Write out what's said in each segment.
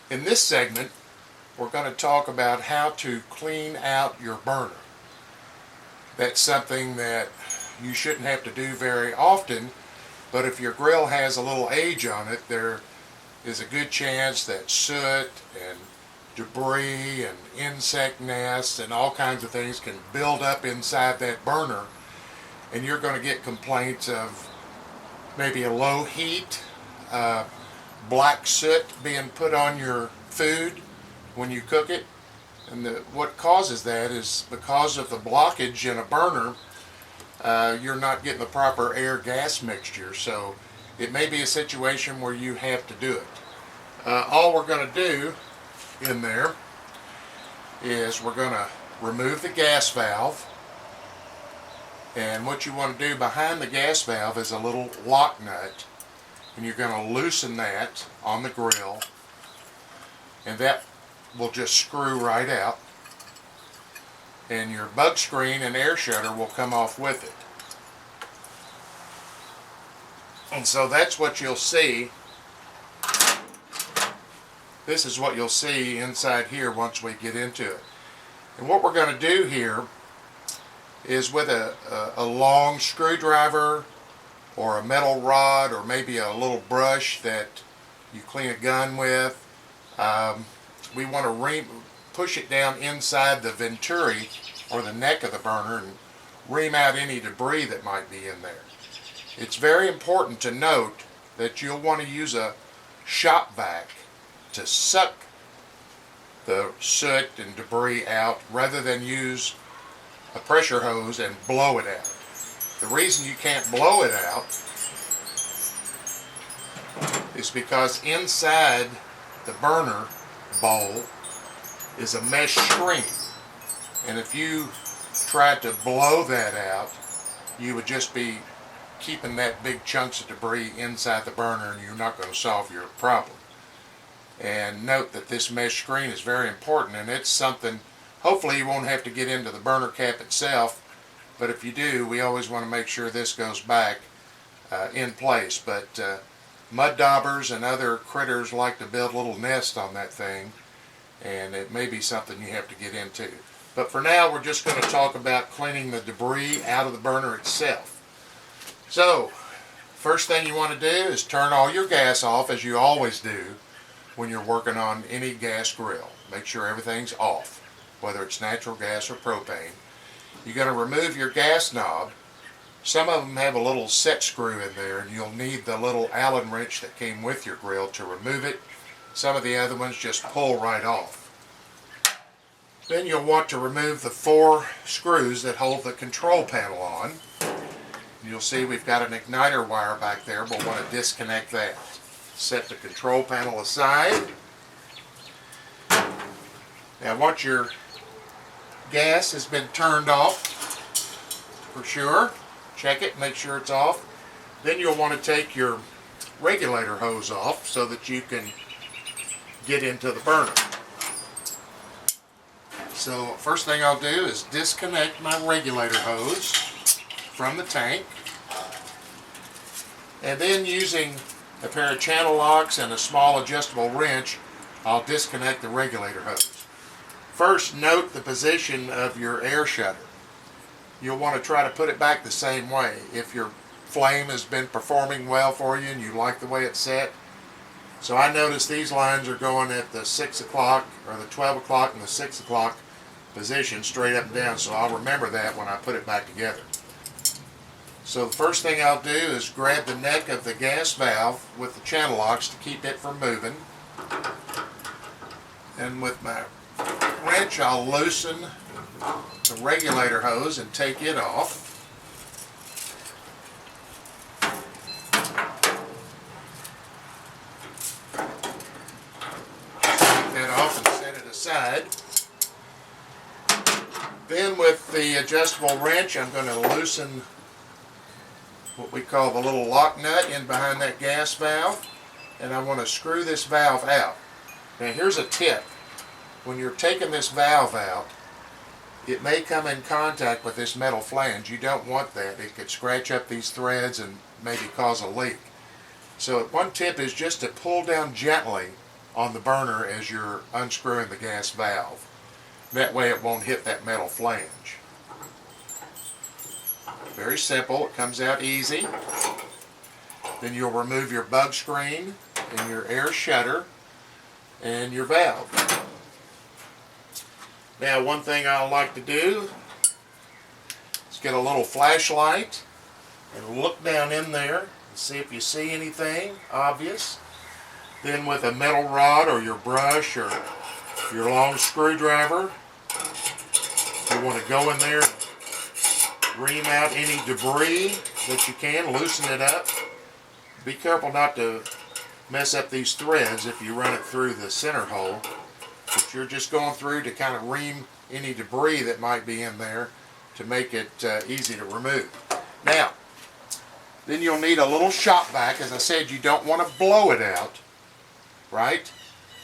In this segment, we're going to talk about how to clean out your burner. That's something that you shouldn't have to do very often, but if your grill has a little age on it, there is a good chance that soot and debris and insect nests and all kinds of things can build up inside that burner, and you're going to get complaints of maybe a low heat, black soot being put on your food when you cook it. And what causes that is because of the blockage in a burner, you're not getting the proper air-gas mixture. So it may be a situation where you have to do it. All we're going to do in there is we're going to remove the gas valve. And what you want to do behind the gas valve is a little lock nut. And you're going to loosen that on the grill. And that will just screw right out. And your bug screen and air shutter will come off with it. And so that's what you'll see. This is what you'll see inside here once we get into it. And what we're going to do here is with a long screwdriver or a metal rod or maybe a little brush that you clean a gun with, we want to push it down inside the venturi or the neck of the burner and ream out any debris that might be in there. It's very important to note that you'll want to use a shop vac to suck the soot and debris out rather than use a pressure hose and blow it out. The reason you can't blow it out is because inside the burner bowl is a mesh screen, and if you tried to blow that out, you would just be keeping that big chunks of debris inside the burner, and you're not going to solve your problem. And note that this mesh screen is very important, and it's something hopefully you won't have to get into the burner cap itself, but if you do, we always want to make sure this goes back in place. But mud daubers and other critters like to build little nests on that thing, and it may be something you have to get into. But for now, we're just going to talk about cleaning the debris out of the burner itself. So, first thing you want to do is turn all your gas off, as you always do when you're working on any gas grill. Make sure everything's off, whether it's natural gas or propane. You're going to remove your gas knob. Some of them have a little set screw in there, and you'll need the little Allen wrench that came with your grill to remove it. Some of the other ones just pull right off. Then you'll want to remove the 4 screws that hold the control panel on. You'll see we've got an igniter wire back there. We'll want to disconnect that. Set the control panel aside. Now once your gas has been turned off, for sure, check it, make sure it's off. Then you'll want to take your regulator hose off so that you can get into the burner. So first thing I'll do is disconnect my regulator hose from the tank, and then using a pair of channel locks and a small adjustable wrench, I'll disconnect the regulator hose. First, note the position of your air shutter. You'll want to try to put it back the same way. If your flame has been performing well for you and you like the way it's set. So I notice these lines are going at the 6 o'clock or the 12 o'clock and the 6 o'clock position straight up and down, so I'll remember that when I put it back together. So the first thing I'll do is grab the neck of the gas valve with the channel locks to keep it from moving. And with my wrench I'll loosen the regulator hose and take it off. Take that off and set it aside. Then with the adjustable wrench I'm going to loosen what we call the little lock nut in behind that gas valve, and I want to screw this valve out. Now here's a tip. When you're taking this valve out, it may come in contact with this metal flange. You don't want that. It could scratch up these threads and maybe cause a leak. So one tip is just to pull down gently on the burner as you're unscrewing the gas valve. That way it won't hit that metal flange. Very simple, it comes out easy. Then you'll remove your bug screen and your air shutter and your valve. Now, one thing I like to do is get a little flashlight and look down in there and see if you see anything obvious. Then with a metal rod or your brush or your long screwdriver, you want to go in there and ream out any debris that you can, loosen it up. Be careful not to mess up these threads if you run it through the center hole. But you're just going through to kind of ream any debris that might be in there to make it easy to remove. Now, then you'll need a little shop vac. As I said, you don't want to blow it out, right?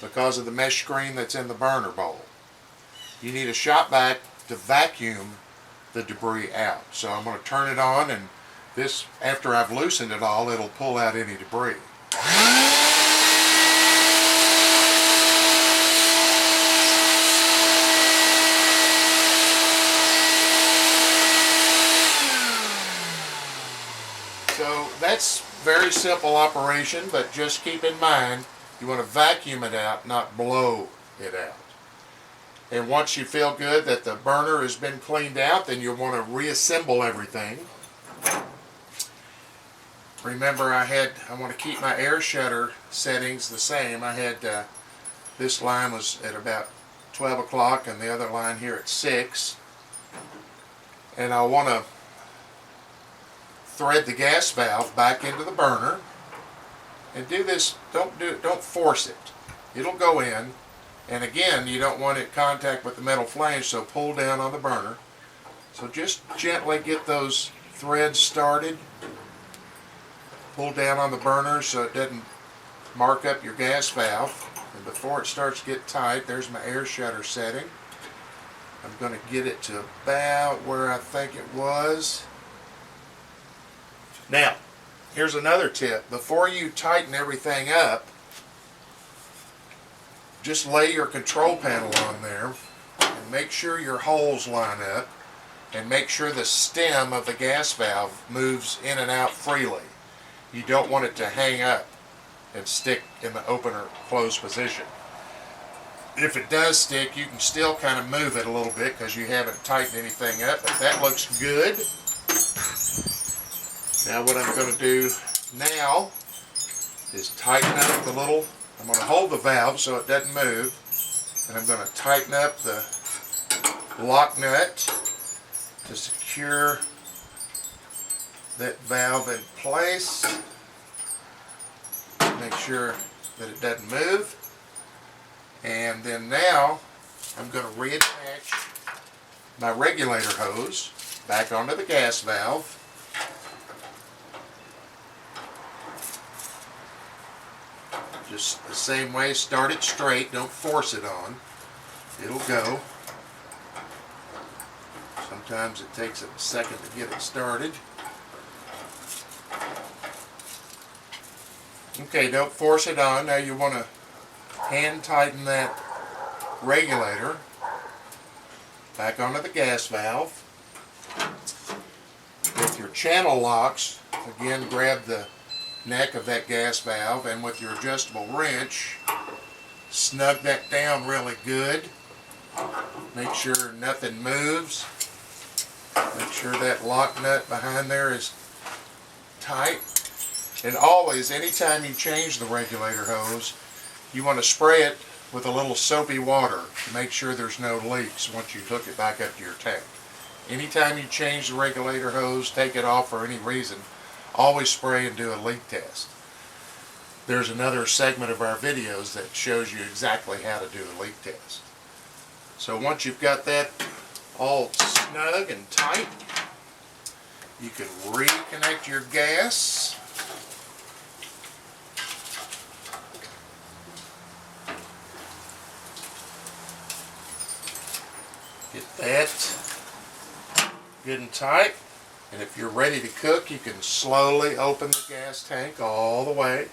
Because of the mesh screen that's in the burner bowl. You need a shop vac to vacuum the debris out. So I'm going to turn it on, and this, after I've loosened it all, it'll pull out any debris. So that's very simple operation, but just keep in mind you want to vacuum it out, not blow it out. And once you feel good that the burner has been cleaned out, then you'll want to reassemble everything. Remember, I want to keep my air shutter settings the same. I had this line was at about 12 o'clock and the other line here at 6. And I want to thread the gas valve back into the burner. And do this, don't force it. It'll go in. And again, you don't want it in contact with the metal flange, so pull down on the burner. So just gently get those threads started. Pull down on the burner so it doesn't mark up your gas valve. And before it starts to get tight, there's my air shutter setting. I'm going to get it to about where I think it was. Now, here's another tip. Before you tighten everything up, just lay your control panel on there and make sure your holes line up and make sure the stem of the gas valve moves in and out freely. You don't want it to hang up and stick in the open or closed position. If it does stick, you can still kind of move it a little bit because you haven't tightened anything up, but that looks good. Now what I'm going to do now is tighten up the little, I'm going to hold the valve so it doesn't move, and I'm going to tighten up the lock nut to secure that valve in place. Make sure that it doesn't move. And then now I'm going to reattach my regulator hose back onto the gas valve. Just the same way, start it straight, don't force it on. It'll go. Sometimes it takes a second to get it started. Okay, don't force it on. Now you want to hand tighten that regulator back onto the gas valve. With your channel locks, again, grab the neck of that gas valve, and with your adjustable wrench, snug that down really good. Make sure nothing moves. Make sure that lock nut behind there is tight. And always, anytime you change the regulator hose, you want to spray it with a little soapy water to make sure there's no leaks once you hook it back up to your tank. Anytime you change the regulator hose, take it off for any reason, always spray and do a leak test. There's another segment of our videos that shows you exactly how to do a leak test. So once you've got that all snug and tight, you can reconnect your gas. Get that good and tight. And if you're ready to cook, you can slowly open the gas tank all the way.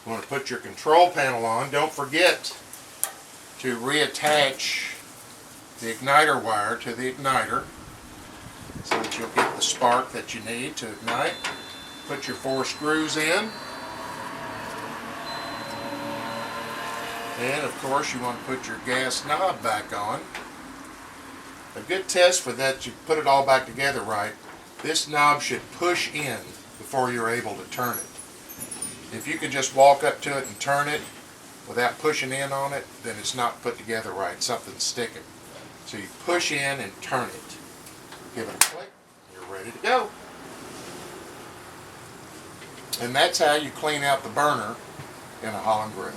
You want to put your control panel on. Don't forget to reattach the igniter wire to the igniter so that you'll get the spark that you need to ignite. Put your 4 screws in. And of course you want to put your gas knob back on. A good test for that, you put it all back together right, this knob should push in before you're able to turn it. If you can just walk up to it and turn it without pushing in on it, then it's not put together right, something's sticking. So you push in and turn it. Give it a click, you're ready to go. And that's how you clean out the burner in a Holland grill.